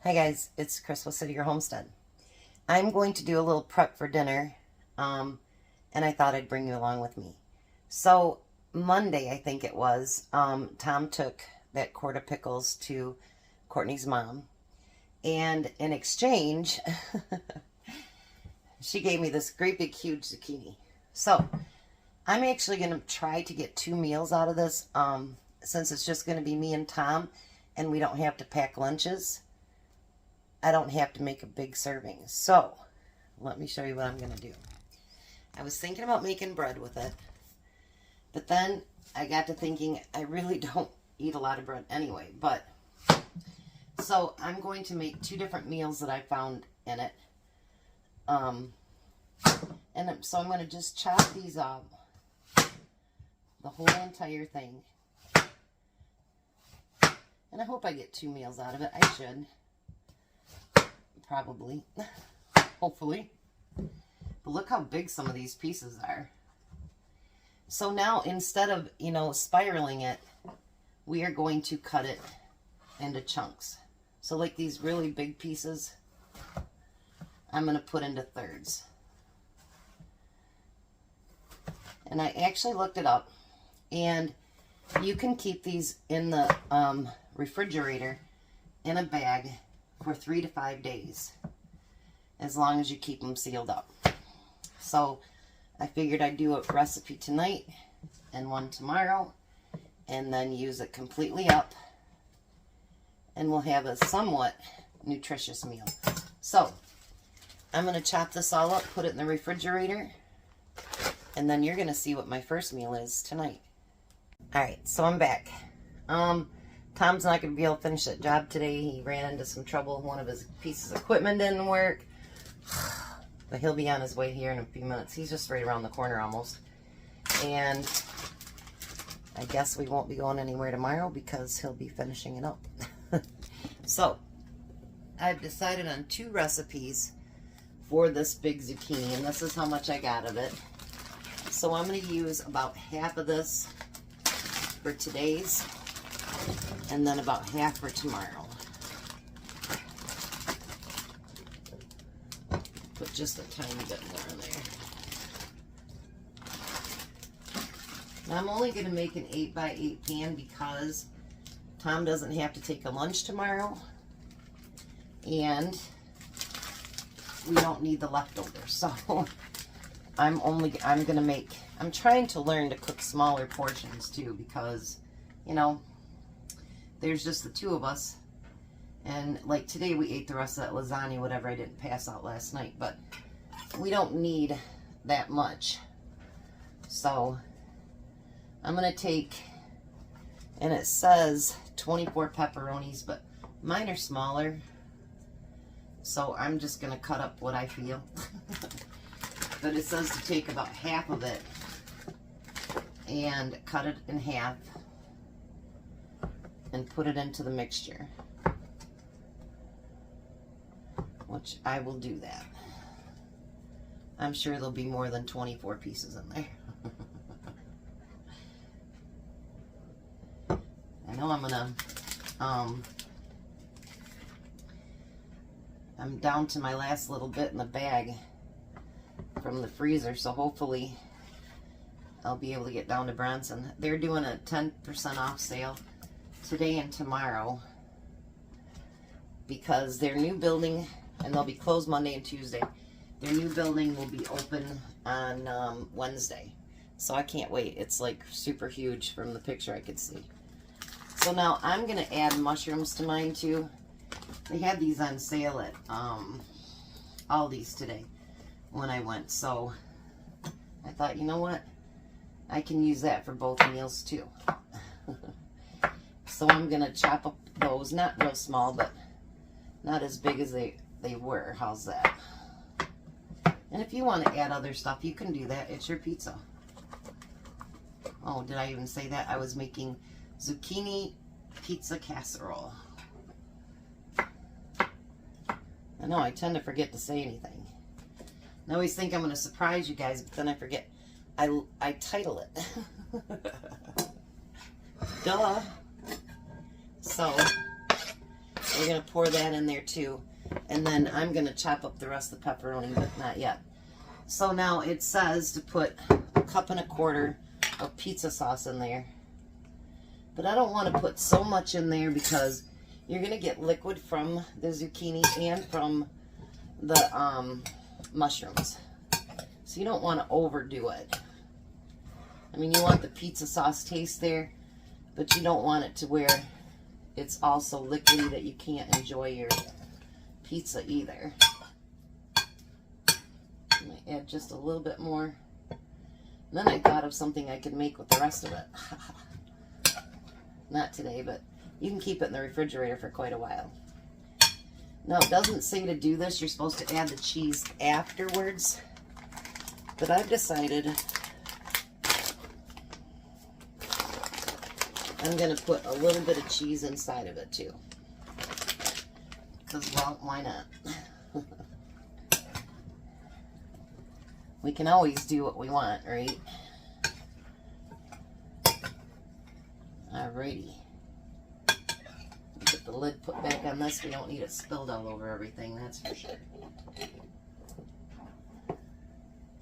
Hi guys, it's Chris with City Your Homestead. I'm going to do a little prep for dinner, and I thought I'd bring you along with me. So Monday, I think it was, Tom took that quart of pickles to Courtney's mom, and in exchange, she gave me this great big huge zucchini. So I'm actually going to try to get 2 meals out of this, since it's just going to be me and Tom, and we don't have to pack lunches. I don't have to make a big serving. So, let me show you what I'm going to do. I was thinking about making bread with it, but then I got to thinking I really don't eat a lot of bread anyway. So I'm going to make 2 different meals that I found in it. So I'm going to just chop these up, the whole entire thing. And I hope I get 2 meals out of it. I should. Probably. Hopefully. But look how big some of these pieces are. So now, instead of, spiraling it, we are going to cut it into chunks. So like these really big pieces, I'm going to put into thirds. And I actually looked it up, and you can keep these in the refrigerator in a bag for 3 to 5 days, as long as you keep them sealed up. So I figured I'd do a recipe tonight and one tomorrow, and then use it completely up, and we'll have a somewhat nutritious meal. So I'm going to chop this all up, put it in the refrigerator, and then you're going to see what my first meal is tonight. Alright, so I'm back. Tom's not going to be able to finish that job today. He ran into some trouble. One of his pieces of equipment didn't work. But he'll be on his way here in a few minutes. He's just right around the corner almost. And I guess we won't be going anywhere tomorrow because he'll be finishing it up. So, I've decided on 2 recipes for this big zucchini. And this is how much I got of it. So I'm going to use about half of this for today's, and then about half for tomorrow. Put just a tiny bit more in there. Now I'm only going to make an 8x8 pan because Tom doesn't have to take a lunch tomorrow, and we don't need the leftovers. So I'm trying to learn to cook smaller portions too, because there's just the 2 of us, and like today we ate the rest of that lasagna, whatever I didn't pass out last night, but we don't need that much. So I'm gonna take, and it says 24 pepperonis, but mine are smaller, so I'm just gonna cut up what I feel. But it says to take about half of it and cut it in half and put it into the mixture, which I will do that. I'm sure there'll be more than 24 pieces in there. I know I'm gonna, I'm down to my last little bit in the bag from the freezer, so hopefully I'll be able to get down to Bronson. They're doing a 10% off sale today and tomorrow because their new building, and they'll be closed Monday and Tuesday, their new building will be open on Wednesday. So I can't wait. It's like super huge from the picture I could see. So now I'm going to add mushrooms to mine too. They had these on sale at Aldi's today when I went. So I thought, you know what? I can use that for both meals too. So I'm going to chop up those, not real small, but not as big as they were. How's that? And if you want to add other stuff, you can do that. It's your pizza. Oh, did I even say that? I was making zucchini pizza casserole. I know, I tend to forget to say anything. I always think I'm going to surprise you guys, but then I forget. I title it. Duh. So we're going to pour that in there too. And then I'm going to chop up the rest of the pepperoni, but not yet. So now it says to put 1.25 cups of pizza sauce in there. But I don't want to put so much in there because you're going to get liquid from the zucchini and from the mushrooms. So you don't want to overdo it. I mean, you want the pizza sauce taste there, but you don't want it to where it's also liquidy that you can't enjoy your pizza either. I'm going to add just a little bit more. And then I thought of something I could make with the rest of it. Not today, but you can keep it in the refrigerator for quite a while. Now, it doesn't say to do this. You're supposed to add the cheese afterwards. But I've decided I'm going to put a little bit of cheese inside of it too. Because, well, why not? We can always do what we want, right? Alrighty. Get the lid put back on this. We don't need it spilled all over everything, that's for sure.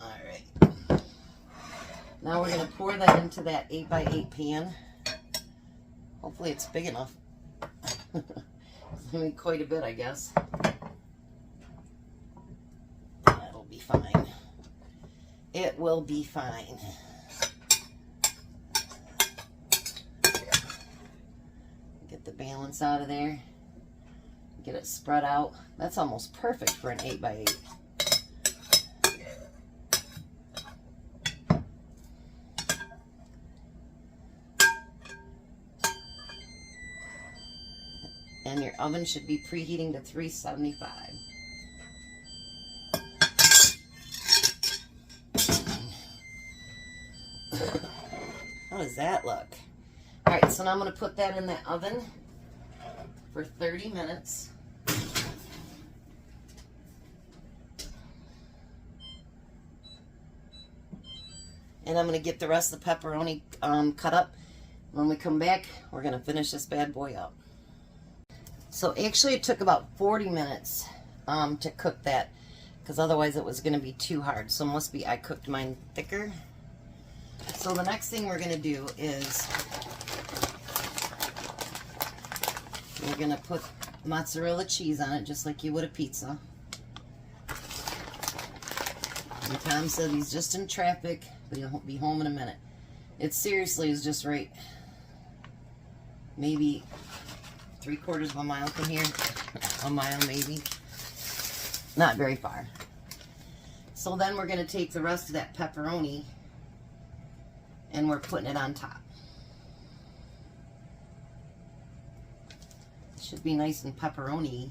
Alright. Now we're going to pour that into that 8x8 pan. Hopefully it's big enough. I mean, quite a bit, I guess. That'll be fine. It will be fine. Get the balance out of there. Get it spread out. That's almost perfect for an 8x8. And your oven should be preheating to 375. How does that look? Alright, so now I'm going to put that in the oven for 30 minutes. And I'm going to get the rest of the pepperoni cut up. When we come back, we're going to finish this bad boy up. So actually it took about 40 minutes to cook that, because otherwise it was going to be too hard. So it must be I cooked mine thicker. So the next thing we're going to do is we're going to put mozzarella cheese on it just like you would a pizza. And Tom said he's just in traffic, but he'll be home in a minute. It seriously is just right, maybe 3/4 of a mile from here. A mile maybe. Not very far. So then we're going to take the rest of that pepperoni and we're putting it on top. It should be nice and pepperoni.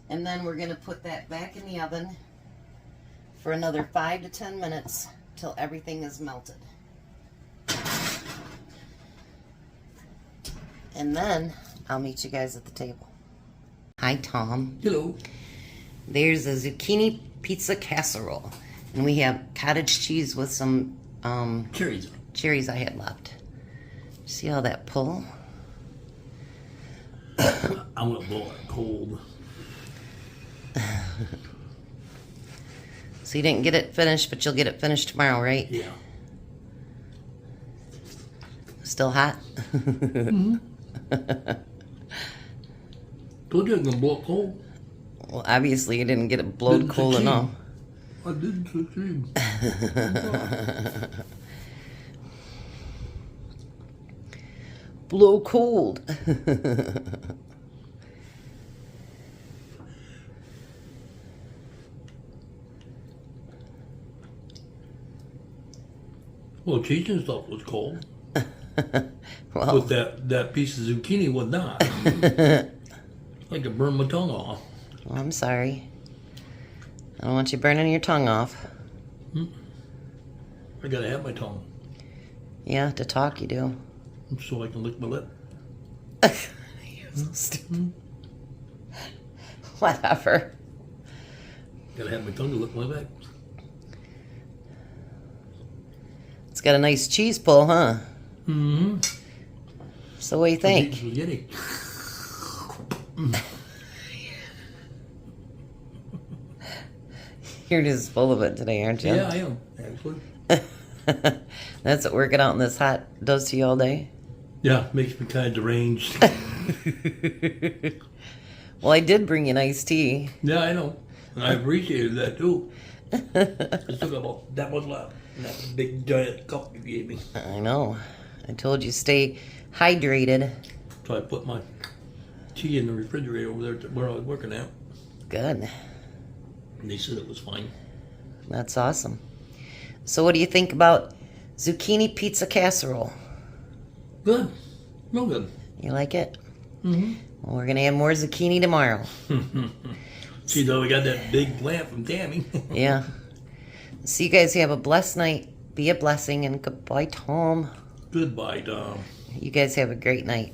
And then we're going to put that back in the oven for another 5 to 10 minutes till everything is melted. And then I'll meet you guys at the table. Hi, Tom. Hello. There's a zucchini pizza casserole. And we have cottage cheese with some cherries I had left. See how that pull? I'm going to blow it cold. So you didn't get it finished, but you'll get it finished tomorrow, right? Yeah. Still hot? Mm-hmm. Told you I'm going to blow it cold. Well, obviously you didn't get it blowed cold enough. I didn't succeed. Blow cold. Well, cheese and stuff was cold. Well, But that piece of zucchini was not. Like it burned my tongue off. well, I'm sorry. I don't want you burning your tongue off. I gotta have my tongue Yeah, to talk you do. so I can lick my lip. You're so stupid. Whatever. Gotta have my tongue to lick my back. It's got a nice cheese pull, huh? Mm-hmm. So what do you think? Spaghetti. You're just full of it today, aren't you? Yeah, I am, actually. That's what working out in this hot does to you all day? Yeah, makes me kind of deranged. Well, I did bring you an iced tea. Yeah, I know. And I appreciated that, too. I still got about that much left. And that big giant cup you gave me. I know. I told you stay hydrated. So I put my tea in the refrigerator over there where I was working at. Good. And they said it was fine. That's awesome. So what do you think about zucchini pizza casserole? Good. Real good. You like it? Mm-hmm. Well, we're going to have more zucchini tomorrow. See, though, we got that big plant from Tammy. Yeah. So you guys have a blessed night. Be a blessing, and goodbye, Tom. Goodbye, Tom. You guys have a great night.